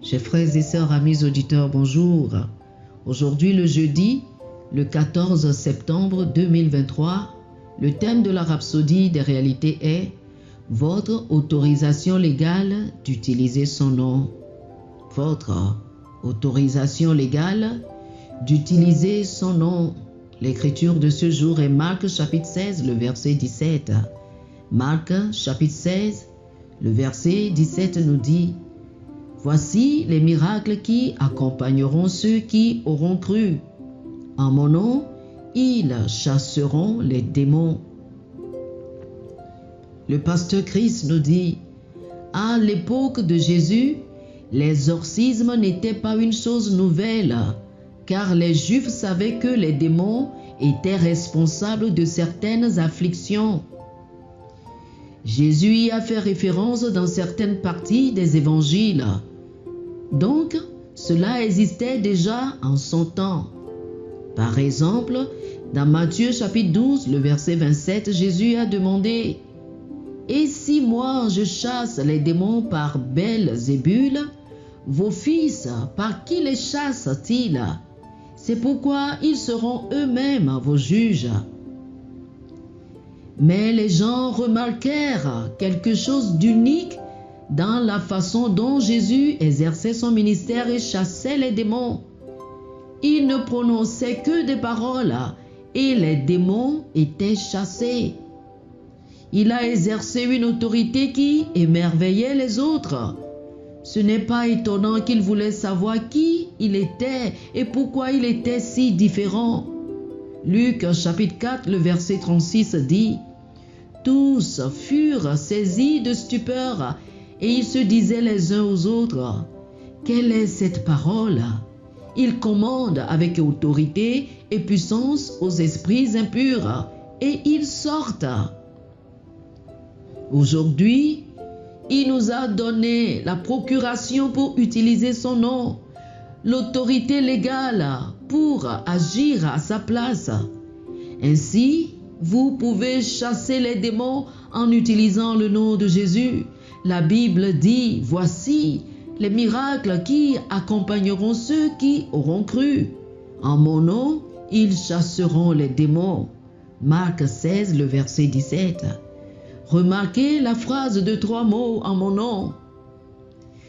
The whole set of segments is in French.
Chers frères et sœurs, amis auditeurs, bonjour. Aujourd'hui, le jeudi, le 14 septembre 2023, le thème de la rhapsodie des réalités est « Votre autorisation légale d'utiliser son nom ». Votre autorisation légale d'utiliser son nom. L'écriture de ce jour est Marc chapitre 16, le verset 17. Marc chapitre 16, le verset 17 nous dit « Voici les miracles qui accompagneront ceux qui auront cru. En mon nom, ils chasseront les démons. » Le pasteur Christ nous dit « À l'époque de Jésus, l'exorcisme n'était pas une chose nouvelle, car les Juifs savaient que les démons étaient responsables de certaines afflictions. » Jésus y a fait référence dans certaines parties des évangiles. Donc, cela existait déjà en son temps. Par exemple, dans Matthieu chapitre 12, le verset 27, Jésus a demandé « Et si moi je chasse les démons par Belzébul, vos fils, par qui les chassent-ils? C'est pourquoi ils seront eux-mêmes vos juges. » Mais les gens remarquèrent quelque chose d'unique dans la façon dont Jésus exerçait son ministère et chassait les démons. Il ne prononçait que des paroles et les démons étaient chassés. Il a exercé une autorité qui émerveillait les autres. Ce n'est pas étonnant qu'il voulait savoir qui il était et pourquoi il était si différent. Luc chapitre 4, le verset 36 dit « Tous furent saisis de stupeur et ils se disaient les uns aux autres « Quelle est cette parole ?» Il commande avec autorité et puissance aux esprits impurs et ils sortent. Aujourd'hui, il nous a donné la procuration pour utiliser son nom, l'autorité légale pour agir à sa place. Ainsi, vous pouvez chasser les démons en utilisant le nom de Jésus. La Bible dit, voici les miracles qui accompagneront ceux qui auront cru. En mon nom, ils chasseront les démons. Marc 16, le verset 17. Remarquez la phrase de 3 mots en mon nom.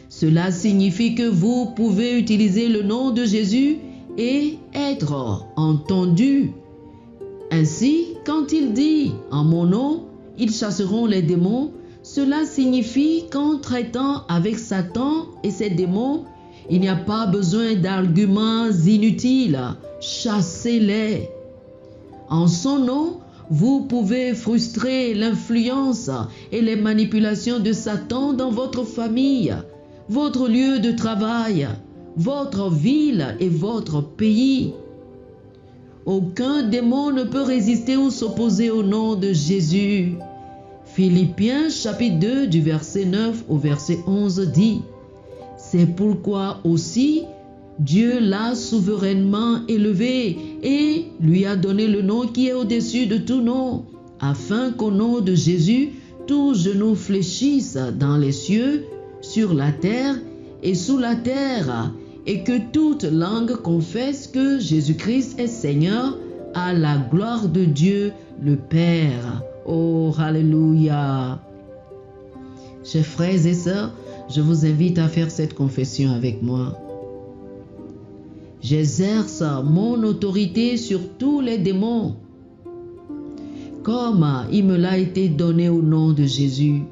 Cela signifie que vous pouvez utiliser le nom de Jésus et être entendu. Ainsi, quand il dit « en mon nom, ils chasseront les démons », cela signifie qu'en traitant avec Satan et ses démons, il n'y a pas besoin d'arguments inutiles. Chassez-les. En son nom, vous pouvez frustrer l'influence et les manipulations de Satan dans votre famille, votre lieu de travail, votre ville et votre pays. Aucun démon ne peut résister ou s'opposer au nom de Jésus. Philippiens chapitre 2 du verset 9 au verset 11 dit « C'est pourquoi aussi Dieu l'a souverainement élevé et lui a donné le nom qui est au-dessus de tout nom, afin qu'au nom de Jésus, tout genou fléchisse dans les cieux, sur la terre et sous la terre, et que toute langue confesse que Jésus-Christ est Seigneur, à la gloire de Dieu le Père. » Oh, alléluia! Chers frères et sœurs, je vous invite à faire cette confession avec moi. J'exerce mon autorité sur tous les démons, comme il me l'a été donné au nom de Jésus.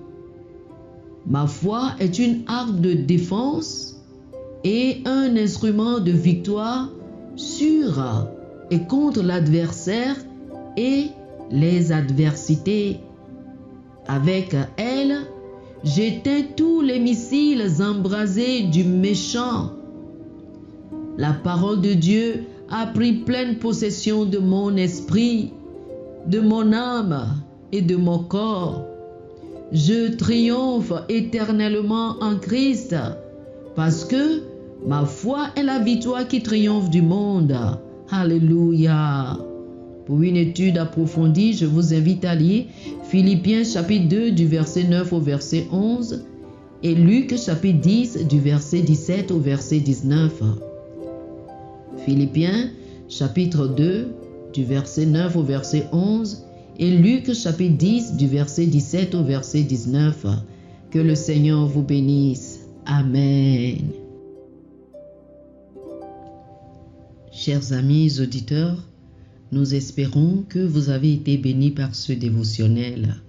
Ma foi est une arme de défense et un instrument de victoire sur et contre l'adversaire et les adversités. Avec elle, j'éteins tous les missiles embrasés du méchant. La parole de Dieu a pris pleine possession de mon esprit, de mon âme et de mon corps. Je triomphe éternellement en Christ parce que ma foi est la victoire qui triomphe du monde. Alléluia! Pour une étude approfondie, je vous invite à lire Philippiens chapitre 2 du verset 9 au verset 11 Et Luc chapitre 10 du verset 17 au verset 19. Philippiens chapitre 2 du verset 9 au verset 11. Et Luc chapitre 10 du verset 17 au verset 19. Que le Seigneur vous bénisse. Amen. Chers amis auditeurs, nous espérons que vous avez été bénis par ce dévotionnel.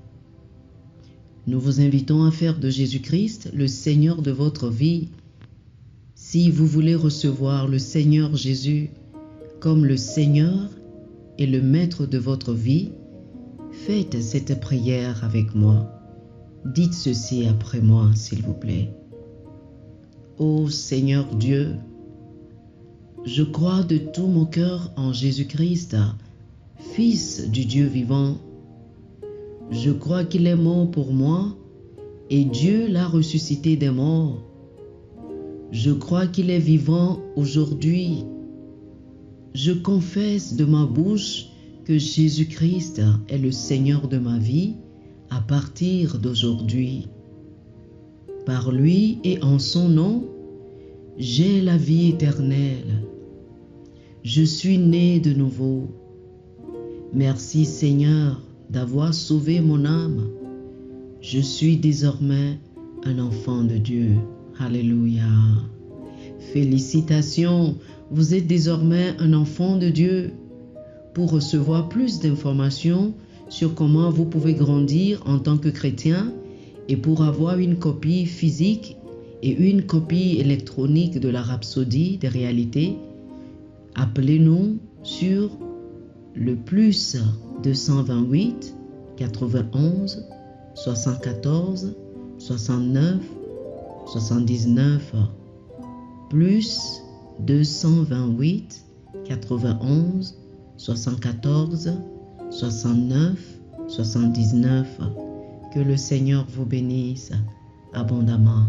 Nous vous invitons à faire de Jésus-Christ le Seigneur de votre vie. Si vous voulez recevoir le Seigneur Jésus comme le Seigneur et le Maître de votre vie, faites cette prière avec moi. Dites ceci après moi, s'il vous plaît. Ô Seigneur Dieu, je crois de tout mon cœur en Jésus-Christ, Fils du Dieu vivant. Je crois qu'il est mort pour moi et Dieu l'a ressuscité des morts. Je crois qu'il est vivant aujourd'hui. Je confesse de ma bouche que Jésus-Christ est le Seigneur de ma vie à partir d'aujourd'hui. Par lui et en son nom, j'ai la vie éternelle. Je suis né de nouveau. Merci Seigneur d'avoir sauvé mon âme. Je suis désormais un enfant de Dieu. Alléluia. Félicitations, vous êtes désormais un enfant de Dieu. Pour recevoir plus d'informations sur comment vous pouvez grandir en tant que chrétien et pour avoir une copie physique et une copie électronique de la Rhapsodie des réalités, appelez-nous sur le plus 228 91 74 69 79 plus 228 91 74 69 79. Que le Seigneur vous bénisse abondamment.